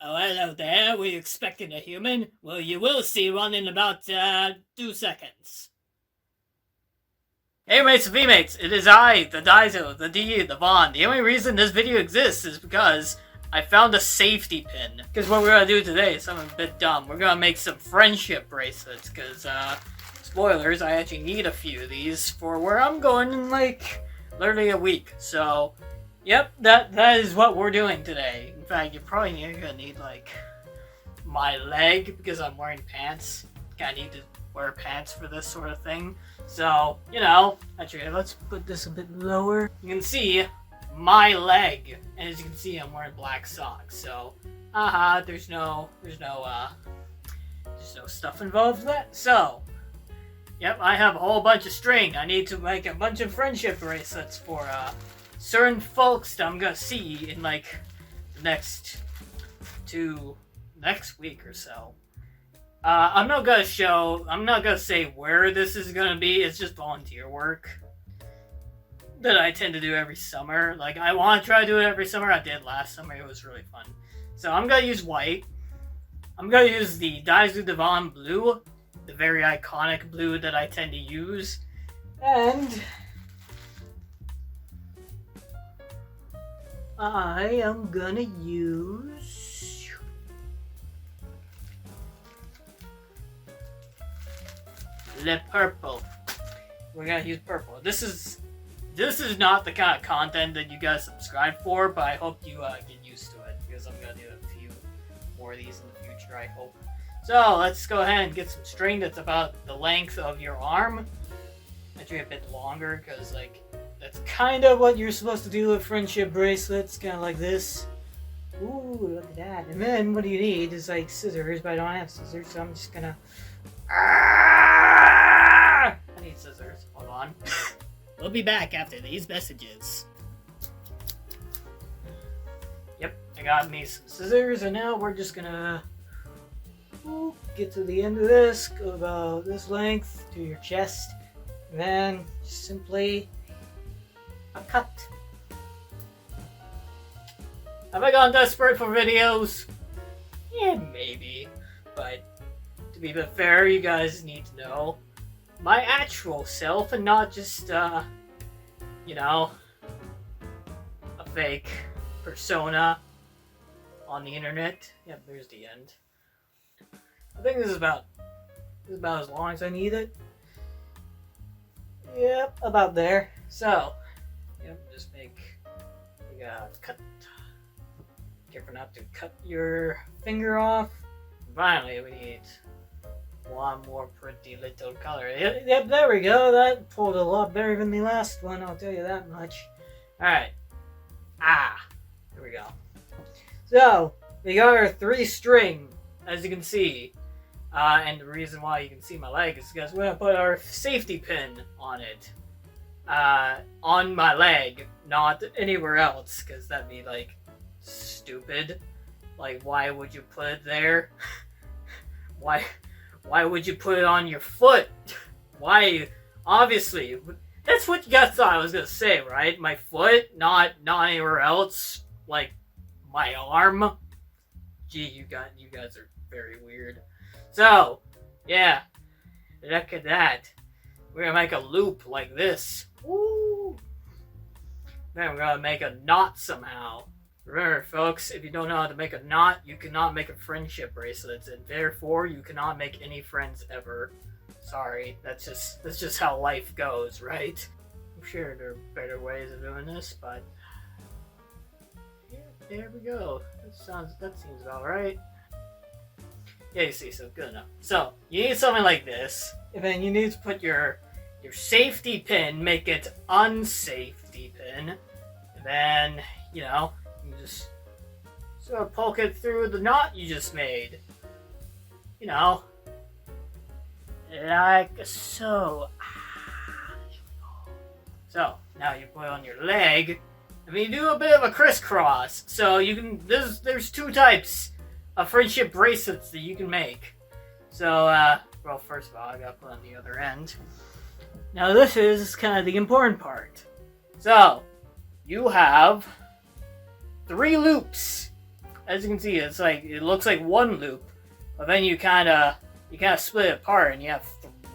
Oh, hello there. Were you expecting a human? Well, you will see one in about, 2 seconds. Hey mates and V-mates, it is I, the Daizo, the D, the Von. The only reason this video exists is because I found a safety pin. Because what we're gonna do today is something a bit dumb. We're gonna make some friendship bracelets, because, spoilers, I actually need a few of these for where I'm going in, like, literally a week. So, yep, that is what we're doing today. In fact, you're probably gonna need, like, my leg, because I'm wearing pants. I need to wear pants for this sort of thing. So, you know, actually, let's put this a bit lower. You can see my leg, and as you can see, I'm wearing black socks. So, there's no stuff involved with that. So, yep, I have a whole bunch of string. I need to make a bunch of friendship bracelets for certain folks that I'm gonna see in like the next week or so. I'm not gonna say where this is gonna be. It's just volunteer work that I tend to do every summer. Like, I want to try to do it every summer. I did last summer. It was really fun. So I'm gonna use white. I'm gonna use the Daizo Devon blue, the very iconic blue that I tend to use, and I am gonna use the purple. We're gonna use purple. This is not the kind of content that you guys subscribe for, but I hope you get used to it, because I'm gonna do a few more of these in the future, I hope. So let's go ahead and get some string that's about the length of your arm. Actually a bit longer, because like that's kind of what you're supposed to do with friendship bracelets, kind of like this. Ooh, look at that. And then what you need is like scissors, but I don't have scissors, so I'm just gonna I need scissors. Hold on. We'll be back after these messages. Yep, I got me some scissors, and now we're just gonna get to the end of this, go about this length to your chest, and then simply a cut. Have I gone desperate for videos? Yeah, maybe, but to be a bit fair, you guys need to know my actual self and not just, you know, a fake persona on the internet. Yep, there's the end. I think this is about as long as I need it. Yep, about there. So, yep, just you gotta cut. Careful not to cut your finger off. Finally, we need one more pretty little color. Yep, there we go. That pulled a lot better than the last one, I'll tell you that much. Alright. Here we go. So, we got our 3 string, as you can see. And the reason why you can see my leg is because we're going to put our safety pin on it. On my leg, not anywhere else, because that'd be, like, stupid. Like, why would you put it there? Why would you put it on your foot? Why? Obviously, that's what you guys thought I was gonna say, right? My foot, not anywhere else. Like my arm. Gee, you guys are very weird. So, yeah, look at that. We're gonna make a loop like this. Woo! Then we're gonna make a knot somehow. Remember, folks, if you don't know how to make a knot, you cannot make a friendship bracelet, and therefore you cannot make any friends ever. Sorry, that's just how life goes, right? I'm sure there are better ways of doing this, but yeah, there we go. That seems about right. Yeah, you see, so good enough. So you need something like this, and then you need to put your safety pin, make it unsafety pin, and then you know. You just sort of poke it through the knot you just made. You know, like so. So, now you put it on your leg, and you do a bit of a crisscross. So you can, there's 2 types of friendship bracelets that you can make. So, well, first of all, I gotta put on the other end. Now this is kind of the important part. So, you have 3 loops as you can see, it's like it looks like one loop, but then you kind of split it apart, and you have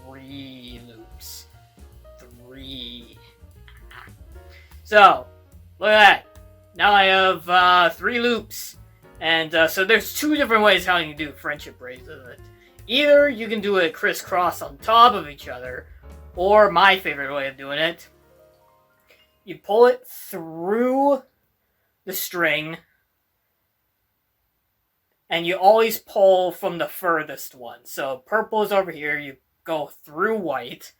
3 loops. 3. So look at that. Now I have 3 loops, and so there's 2 different ways how you do friendship bracelet. Either you can do it crisscross on top of each other, or my favorite way of doing it, you pull it through the string, and you always pull from the furthest one. So purple is over here, you go through white,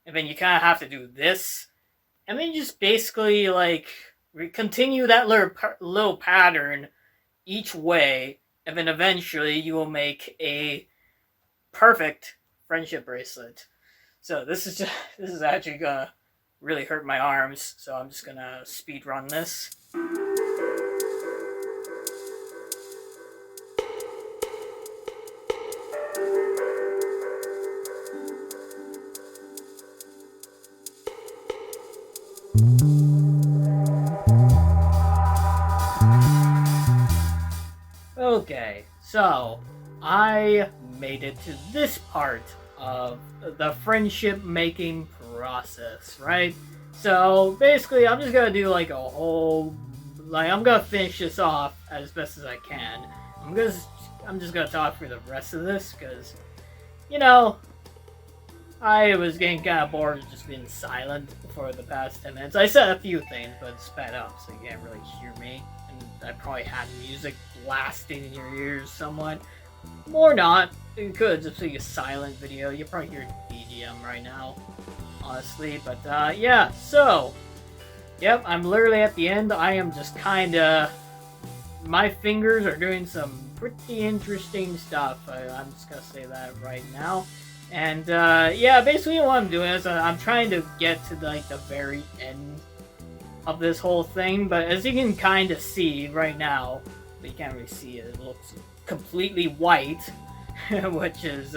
and then you kind of have to do this, and then you just basically like continue that little pattern each way, and then eventually you will make a perfect friendship bracelet. So this is actually gonna really hurt my arms, so I'm just gonna speed run this. Okay, so I made it to this part of the friendship making process, right? So basically I'm just gonna do like a whole, like I'm gonna finish this off as best as I can. I'm just gonna talk for the rest of this because, you know, I was getting kind of bored of just being silent for the past 10 minutes. I said a few things, but it's sped up so you can't really hear me. And I probably had music blasting in your ears somewhat. Or not. It could just be a silent video. You probably hear BGM right now, honestly. But yeah, so yep, I'm literally at the end. I am just kinda, my fingers are doing some pretty interesting stuff. I'm just gonna say that right now. And yeah, basically what I'm doing is I'm trying to get to like the very end of this whole thing. But as you can kind of see right now, but you can't really see it. It looks completely white, which is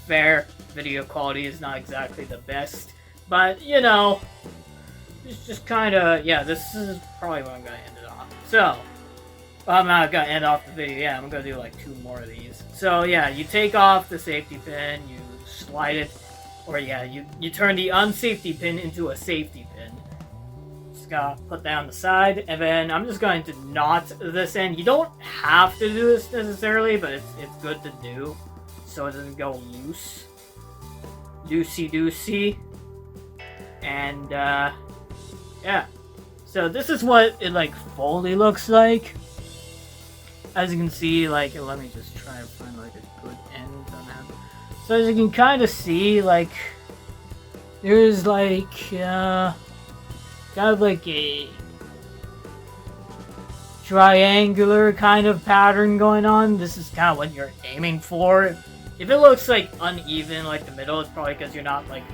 fair. Video quality is not exactly the best, but you know, it's just kind of, yeah, this is probably what I'm gonna end it off. So I'm not gonna end off the video. Yeah, I'm gonna do like 2 more of these. So yeah, you take off the safety pin, you slide it, or yeah, you turn the unsafety pin into a safety pin. Just gotta put that on the side, and then I'm just going to knot this end. You don't have to do this necessarily, but it's good to do so it doesn't go loose. Loosey-doosey. And yeah. So this is what it like fully looks like. As you can see, like, let me just try to find like a good end on that. So as you can kind of see, like, there's like kind of like a triangular kind of pattern going on. This is kind of what you're aiming for. If it looks like uneven like the middle, it's probably because you're not like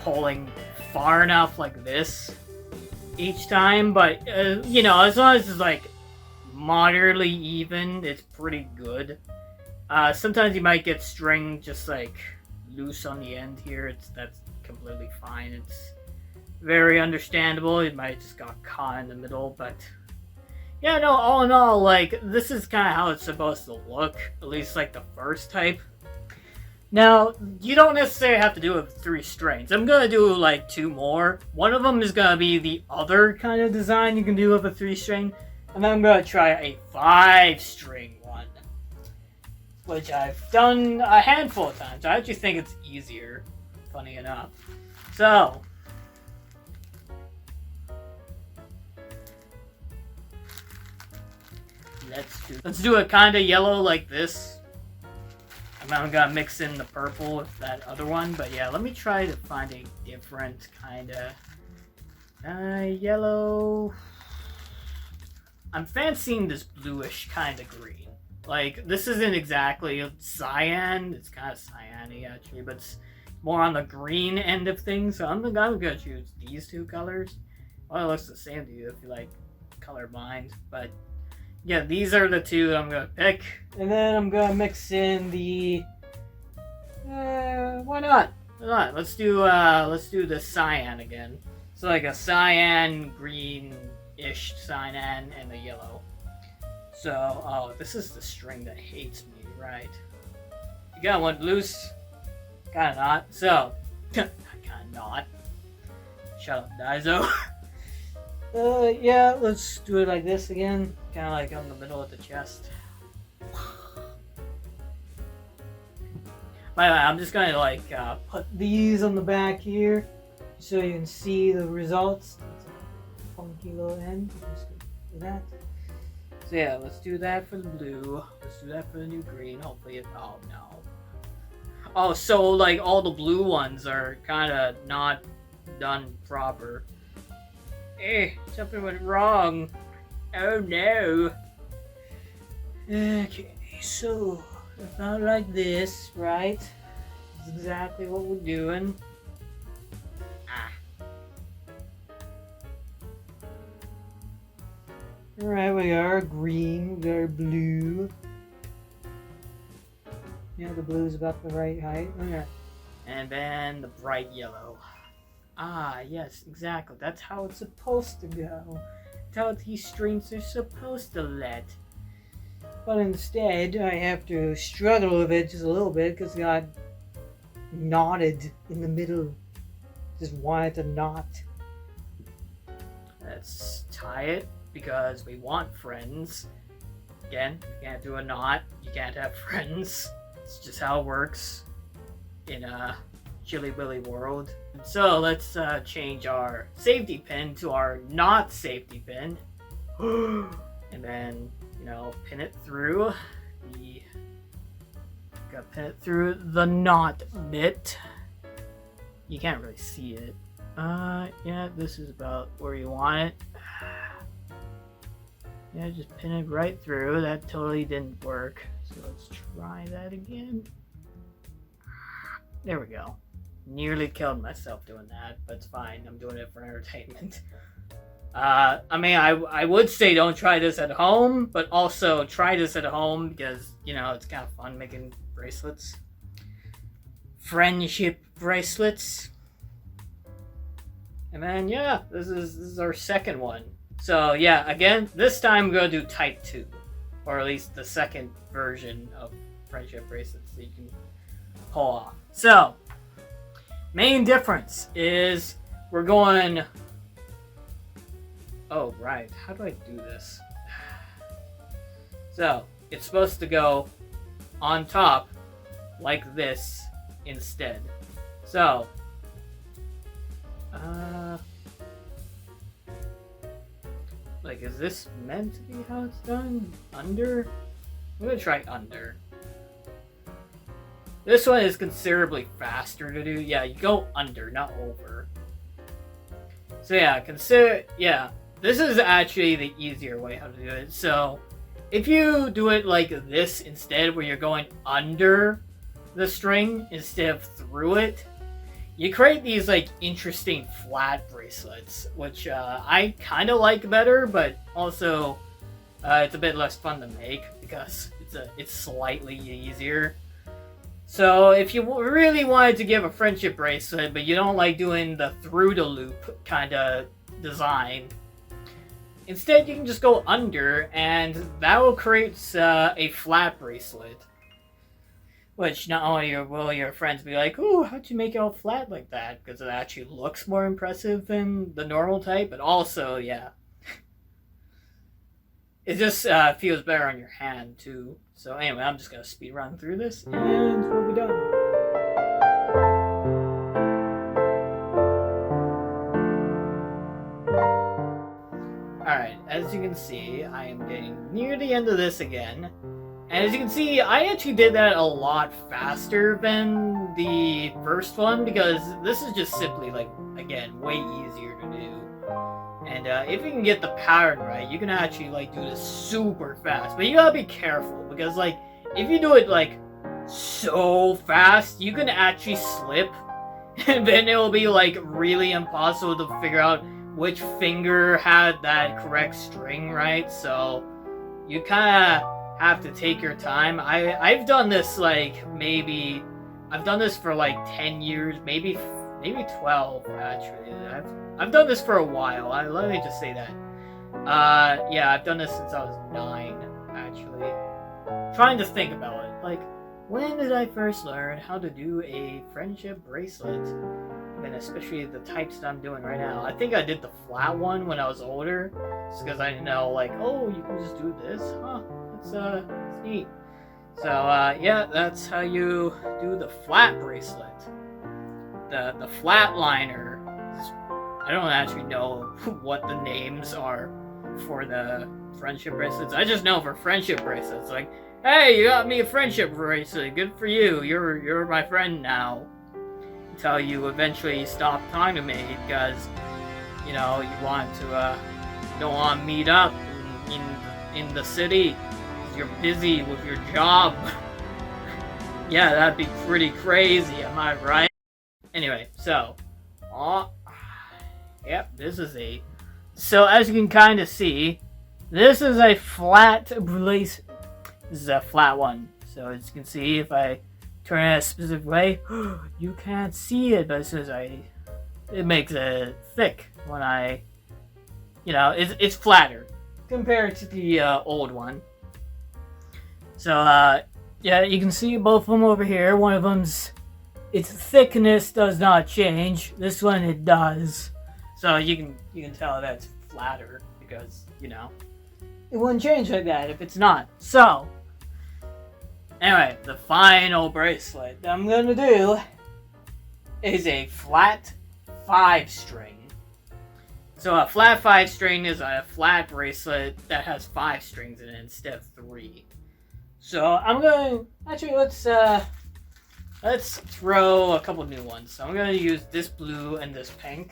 pulling far enough like this each time. But you know, as long as it's like moderately even, it's pretty good. Sometimes you might get string just like loose on the end here. That's completely fine. It's very understandable. It might just got caught in the middle, but yeah, no, all in all, like, this is kind of how it's supposed to look, at least like the first type. Now, you don't necessarily have to do it with 3 strings. I'm gonna do like 2 more. One of them is gonna be the other kind of design you can do with a 3 string, and then I'm gonna try a 5 string one, which I've done a handful of times. I actually think it's easier, funny enough. So let's do it kind of yellow like this. And then I'm gonna mix in the purple with that other one. But yeah, let me try to find a different kind of yellow. I'm fancying this bluish kind of green. Like, this isn't exactly cyan. It's kind of cyan-y actually, but it's more on the green end of things. So I'm gonna choose these 2 colors. Well, it looks the same to you if you like colorblind, but yeah, these are the 2 I'm gonna pick, and then I'm gonna mix in the. Why not? Why not? Let's do the cyan again. So like a cyan, green-ish cyan, and a yellow. So, oh, this is the string that hates me, right? You got one loose. Kinda not. So, kinda not. Shut up, Daizo. Yeah, let's do it like this again. Kinda like on the middle of the chest. By the way, I'm just gonna like put these on the back here so you can see the results. It's a funky little end. Just do that. So yeah, let's do that for the blue. Let's do that for the new green. Hopefully it. Oh no. Oh, so like all the blue ones are kind of not done proper. Eh, something went wrong. Oh no. Okay, so about like this, right? That's exactly what we're doing. Alright, we got our green, we got our blue. Yeah, the blue's about the right height. Okay. And then the bright yellow. Ah, yes, exactly. That's how it's supposed to go. That's how these strings are supposed to let. But instead, I have to struggle with it just a little bit because it got knotted in the middle. Just wanted to knot. Let's tie it because we want friends. Again, you can't do a knot. You can't have friends. It's just how it works in a Chilly Willy world. So let's change our safety pin to our not safety pin. And then, you know, pin it through the... Gotta pin it through the knot bit. You can't really see it. Yeah, this is about where you want it. Yeah, just pin it right through. That totally didn't work. So let's try that again. There we go. Nearly killed myself doing that, but it's fine. I'm doing it for entertainment. I mean, I would say don't try this at home, but also try this at home because, you know, it's kind of fun making bracelets. Friendship bracelets. And then, yeah, this is our second one. So, yeah, again, this time we're going to do type 2. Or at least the second version of friendship bracelets that you can pull off. So, main difference is we're going... Oh, right. How do I do this? So, it's supposed to go on top like this instead. So, like, is this meant to be how it's done? Under? I'm gonna try under. This one is considerably faster to do. Yeah, you go under, not over. So yeah, this is actually the easier way how to do it. So, if you do it like this instead, where you're going under the string instead of through it, you create these like interesting flat bracelets, which I kind of like better, but also it's a bit less fun to make because it's slightly easier. So if you really wanted to give a friendship bracelet, but you don't like doing the through the loop kind of design, instead you can just go under, and that will create a flat bracelet. Which not only will your friends be like, "Ooh, how'd you make it all flat like that?" Because it actually looks more impressive than the normal type, but also, yeah, it just feels better on your hand too. So anyway, I'm just gonna speed run through this, and we'll be done. Alright, as you can see, I am getting near the end of this again. And as you can see, I actually did that a lot faster than the first one because this is just simply, like, again, way easier to do. And if you can get the pattern right, you can actually, like, do this super fast. But you gotta be careful because, like, if you do it, like, so fast, you can actually slip. And then it'll be, like, really impossible to figure out which finger had that correct string, right? So, you kinda have to take your time. I've done this like I've done this for like 10 years, maybe 12 actually. I've done this for a while. Let me just say that. Yeah, I've done this since I was 9. actually. Trying to think about it. Like, when did I first learn how to do a friendship bracelet? And especially the types that I'm doing right now. I think I did the flat one when I was older. Just because I didn't know, like, oh, you can just do this? Huh, it's neat. So, yeah, that's how you do the flat bracelet. The flat liner. I don't actually know what the names are for the friendship bracelets. I just know for friendship bracelets, like, hey, you got me a friendship bracelet. Good for you. You're my friend now. Until you eventually stop talking to me because, you know, you want to don't want to meet up in the city because you're busy with your job. Yeah, that'd be pretty crazy. Am I right? Anyway, so, yep, this is a. So as you can kind of see, this is a flat bracelet. This is a flat one. So as you can see, if I turn it a specific way, you can't see it, but as soon as it makes it thick when I, you know, it's flatter compared to the old one. So yeah, you can see both of them over here. One of them's, its thickness does not change. This one it does. So you can tell that it's flatter because, you know, it wouldn't change like that if it's not. So anyway, the final bracelet that I'm gonna do is a flat 5-string. So a flat 5-string is a flat bracelet that has 5 strings in it instead of 3. So I'm going actually let's throw a couple new ones. So I'm gonna use this blue and this pink,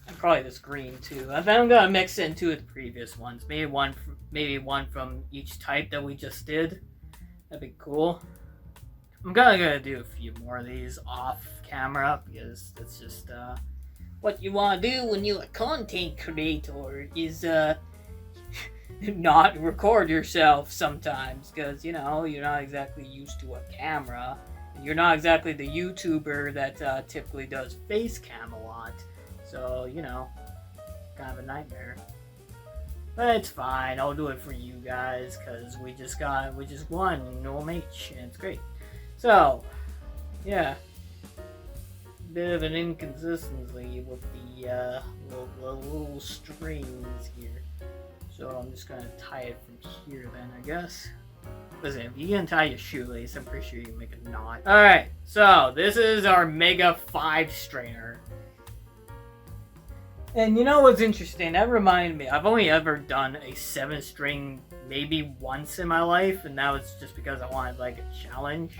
and probably this green too. And then I'm gonna mix in 2 of the previous ones. Maybe one from each type that we just did. That'd be cool. I'm gonna do a few more of these off camera because that's just what you want to do when you're a content creator is not record yourself sometimes because, you know, you're not exactly used to a camera. And you're not exactly the YouTuber that typically does face cam a lot. So, you know, kind of a nightmare. But it's fine, I'll do it for you guys, because we just won, and we'll make it, and it's great. So, yeah. Bit of an inconsistency with the little strings here. So I'm just gonna tie it from here then, I guess. Listen, if you can tie your shoelace, I'm pretty sure you can make a knot. Alright, so this is our Mega 5-strainer. And you know what's interesting? That reminded me, I've only ever done a 7-string maybe once in my life, and that was just because I wanted like a challenge.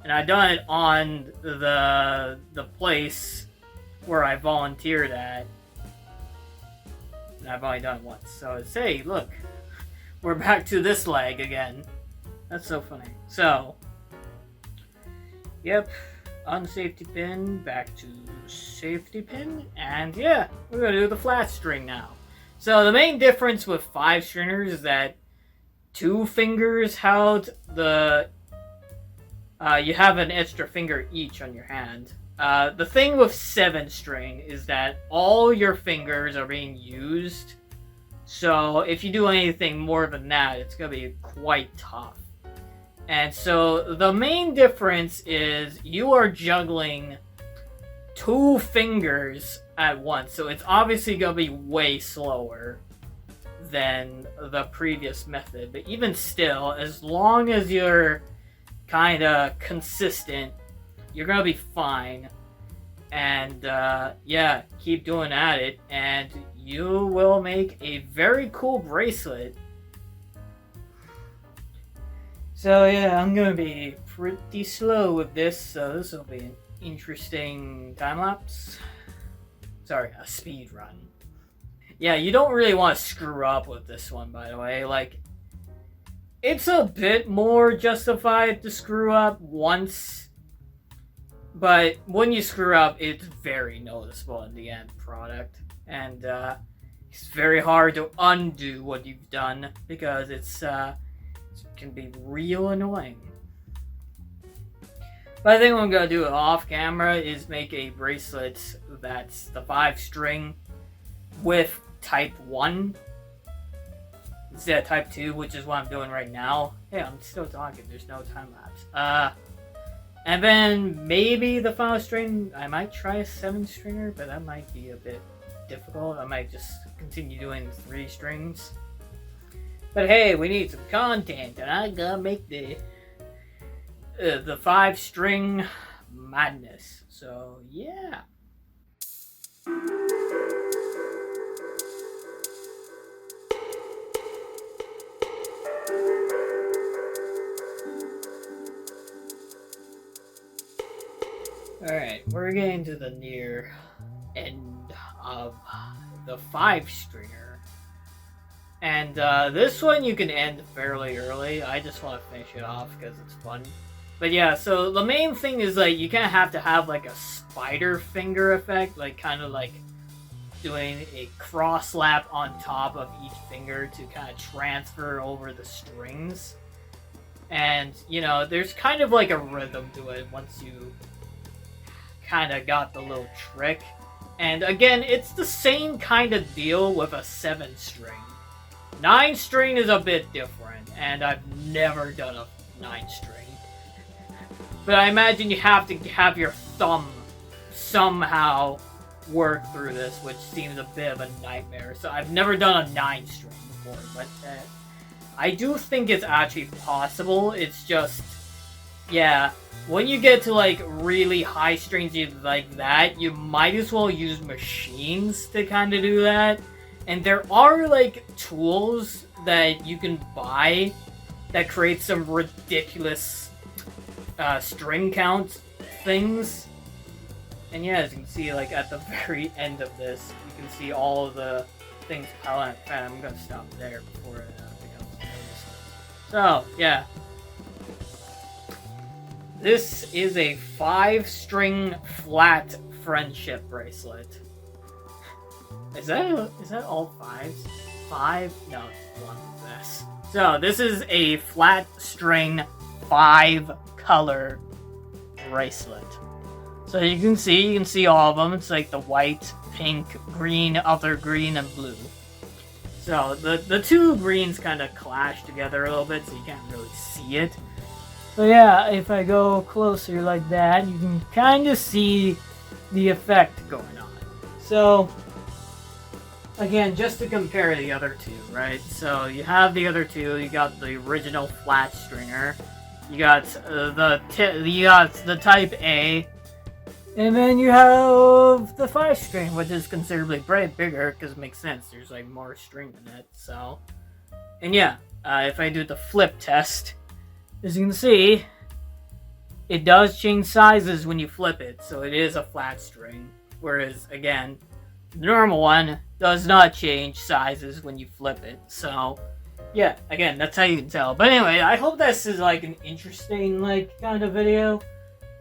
And I done it on the place where I volunteered at. And I've only done it once. So it's, hey, look, we're back to this leg again. That's so funny. So, yep. Unsafety pin, back to safety pin, and yeah, we're gonna do the flat string now. So the main difference with 5-stringers is that 2 fingers held the, you have an extra finger each on your hand. The thing with 7-string is that all your fingers are being used, so if you do anything more than that, it's gonna be quite tough. And so the main difference is you are juggling 2 fingers at once. So it's obviously going to be way slower than the previous method. But even still, as long as you're kind of consistent, you're going to be fine. And yeah, keep doing at it. And you will make a very cool bracelet. So yeah, I'm gonna be pretty slow with this, so this will be an interesting time-lapse. Sorry, a speed run. Yeah, you don't really want to screw up with this one, by the way. Like, it's a bit more justified to screw up once, but when you screw up, it's very noticeable in the end product. And it's very hard to undo what you've done, because it can be real annoying. But I think what I'm going to do off camera is make a bracelet that's the 5-string with type 1. instead of type 2, which is what I'm doing right now. Hey, I'm still talking, there's no time lapse. And then maybe the final string, I might try a 7 stringer, but that might be a bit difficult. I might just continue doing 3 strings. But hey, we need some content, and I gotta make the 5 string madness. So yeah. Alright, we're getting to the near end of the 5 stringer. And this one you can end fairly early. I just want to finish it off because it's fun. But yeah, so the main thing is like you kind of have to have like a spider finger effect, like kind of like doing a cross lap on top of each finger to kind of transfer over the strings. And you know, there's kind of like a rhythm to it once you kind of got the little trick. And again, it's the same kind of deal with a 7 string. 9 string is a bit different, and I've never done a 9 string. But I imagine you have to have your thumb somehow work through this, which seems a bit of a nightmare. So I've never done a 9 string before, but I do think it's actually possible. It's just, yeah, when you get to like really high strings like that, you might as well use machines to kind of do that. And there are like tools that you can buy that create some ridiculous string count things. And yeah, as you can see, like at the very end of this, you can see all of the things piling up. I'm gonna stop there before it becomes noticed. So yeah, this is a 5 string flat friendship bracelet. Is that all 5s? 5? No, it's 1 of this. So this is a flat string 5 color bracelet. So you can see all of them. It's like the white, pink, green, other green, and blue. So the 2 greens kind of clash together a little bit, so you can't really see it. But yeah, if I go closer like that, you can kind of see the effect going on. So again, just to compare the other 2, right? So you have the other 2. You got the original flat stringer. You got the type A. And then you have the 5 string, which is considerably bigger because it makes sense. There's like more string in it. So, and yeah, if I do the flip test, as you can see, it does change sizes when you flip it. So it is a flat string. Whereas again, the normal one does not change sizes when you flip it. So yeah, again, that's how you can tell. But anyway, I hope this is like an interesting like kind of video.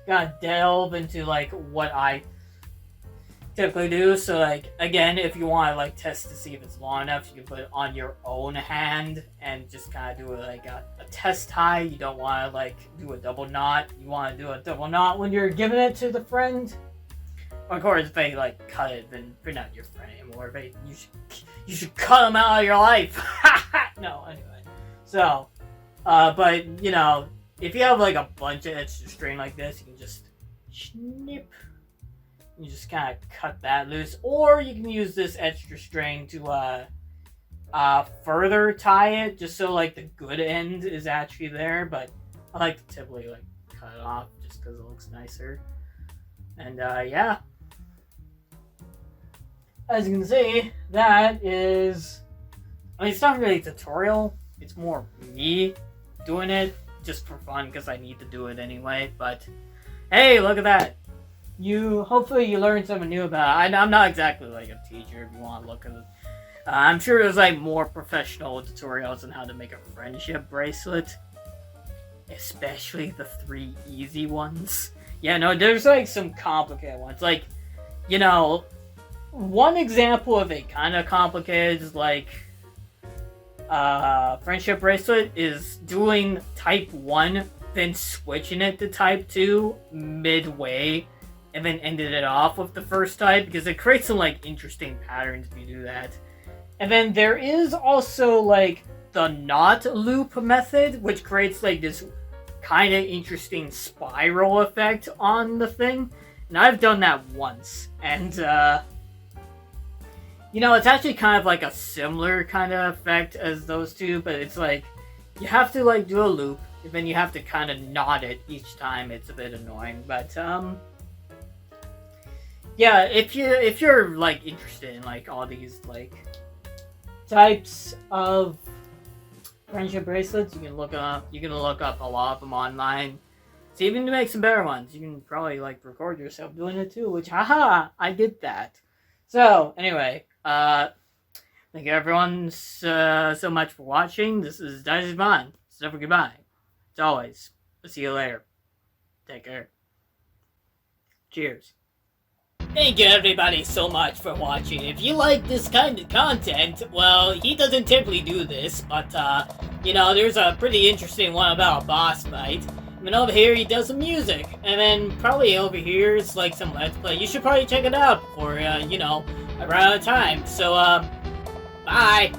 Gotta delve into like what I typically do. So like again, if you want to like test to see if it's long enough, you can put it on your own hand and just kind of do like a test tie. You don't want to like do a double knot. You want to do a double knot when you're giving it to the friend. Of course, if they like cut it, then they're not your friend anymore. But you should cut them out of your life. No, anyway. So, but you know, if you have like a bunch of extra string like this, you can just snip. You just kind of cut that loose, or you can use this extra string to further tie it, just so like the good end is actually there. But I like to typically like cut it off just because it looks nicer. And yeah, as you can see, that is. I mean, it's not really a tutorial. It's more me doing it just for fun because I need to do it anyway. But hey, look at that! Hopefully you learned something new about it. I'm not exactly like a teacher. If you want to look at it, I'm sure there's like more professional tutorials on how to make a friendship bracelet, especially the 3 easy ones. Yeah, no, there's like some complicated ones. Like, you know, one example of a kind of complicated is like friendship bracelet is doing type 1, then switching it to type 2 midway, and then ended it off with the first type, because it creates some like interesting patterns if you do that. And then there is also like the not loop method, which creates like this kind of interesting spiral effect on the thing. And I've done that once, and you know, it's actually kind of like a similar kind of effect as those two, but it's like you have to like do a loop, and then you have to kind of knot it each time. It's a bit annoying, but yeah, if you're like interested in like all these like types of friendship bracelets, you can look up a lot of them online. So even to make some better ones, you can probably like record yourself doing it too, which haha, I did that. So anyway, thank you everyone so much for watching. This is Daizo. So never goodbye. As always, I'll see you later. Take care. Cheers. Thank you everybody so much for watching. If you like this kind of content, well, he doesn't typically do this, but you know, there's a pretty interesting one about a boss fight. And then over here he does some music, and then probably over here is like some Let's Play. You should probably check it out before, you know, I run out of time. So, bye!